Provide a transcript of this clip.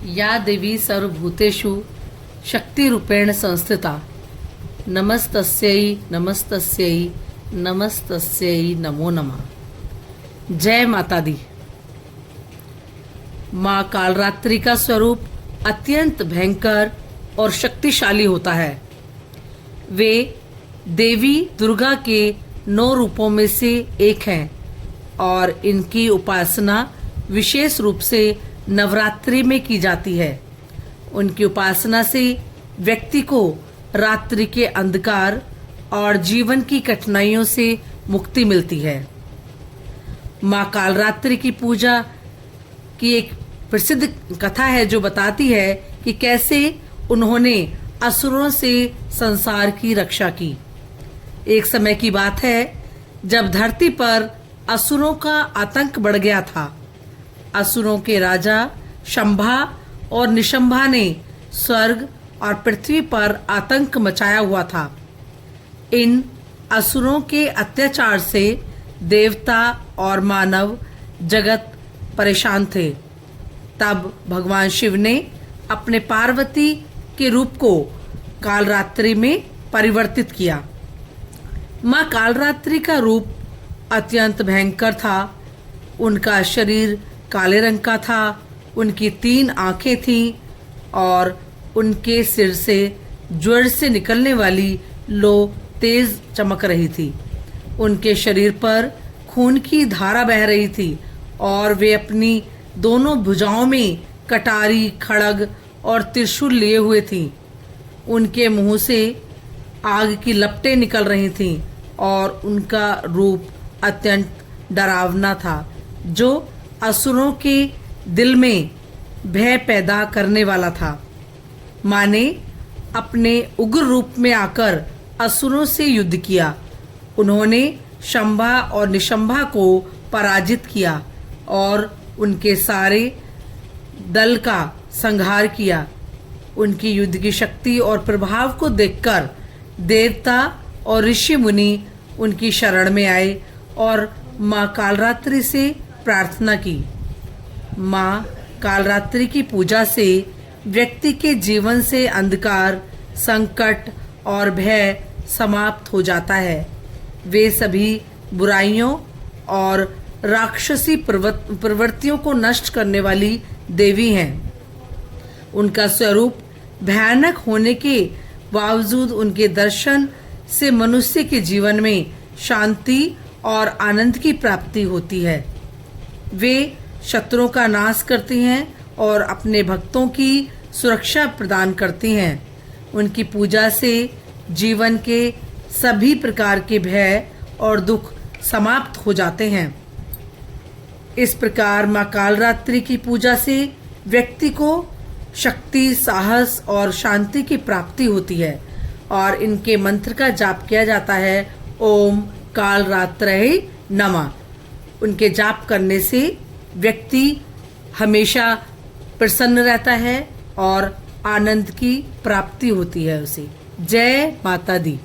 या देवी सर्वभूतेषु शक्तिरूपेण संस्थिता नमस्तस्यै नमस्तस्यै नमस्तस्यै नमो नमः। जय माता दी। माँ कालरात्रि का स्वरूप अत्यंत भयंकर और शक्तिशाली होता है। वे देवी दुर्गा के 9 रूपों में से एक हैं और इनकी उपासना विशेष रूप से नवरात्रि में की जाती है। उनकी उपासना से व्यक्ति को रात्रि के अंधकार और जीवन की कठिनाइयों से मुक्ति मिलती है। माँ कालरात्रि की पूजा की एक प्रसिद्ध कथा है जो बताती है कि कैसे उन्होंने असुरों से संसार की रक्षा की। एक समय की बात है जब धरती पर असुरों का आतंक बढ़ गया था। असुरों के राजा शंभा और निशंभा ने स्वर्ग और पृथ्वी पर आतंक मचाया हुआ था। इन असुरों के अत्याचार से देवता और मानव जगत परेशान थे। तब भगवान शिव ने अपने पार्वती के रूप को कालरात्रि में परिवर्तित किया। माँ कालरात्रि का रूप अत्यंत भयंकर था। उनका शरीर काले रंग का था, उनकी 3 आंखें थीं और उनके सिर से ज्वर से निकलने वाली लो तेज चमक रही थी। उनके शरीर पर खून की धारा बह रही थी और वे अपनी दोनों भुजाओं में कटारी, खड़ग और त्रिशूल लिए हुए थीं। उनके मुंह से आग की लपटें निकल रही थीं और उनका रूप अत्यंत डरावना था जो असुरों के दिल में भय पैदा करने वाला था। माँ ने अपने उग्र रूप में आकर असुरों से युद्ध किया। उन्होंने शंभा और निशंभा को पराजित किया और उनके सारे दल का संहार किया। उनकी युद्ध की शक्ति और प्रभाव को देखकर देवता और ऋषि मुनि उनकी शरण में आए और माँ कालरात्रि से प्रार्थना की। माँ कालरात्रि की पूजा से व्यक्ति के जीवन से अंधकार, संकट और भय समाप्त हो जाता है। वे सभी बुराइयों और राक्षसी प्रवृत्तियों को नष्ट करने वाली देवी हैं। उनका स्वरूप भयानक होने के बावजूद उनके दर्शन से मनुष्य के जीवन में शांति और आनंद की प्राप्ति होती है। वे शत्रुओं का नाश करती हैं और अपने भक्तों की सुरक्षा प्रदान करती हैं। उनकी पूजा से जीवन के सभी प्रकार के भय और दुख समाप्त हो जाते हैं। इस प्रकार माँ कालरात्रि की पूजा से व्यक्ति को शक्ति, साहस और शांति की प्राप्ति होती है और इनके मंत्र का जाप किया जाता है, ओम कालरात्रये नमः। उनके जाप करने से व्यक्ति हमेशा प्रसन्न रहता है और आनंद की प्राप्ति होती है उसे। जय माता दी।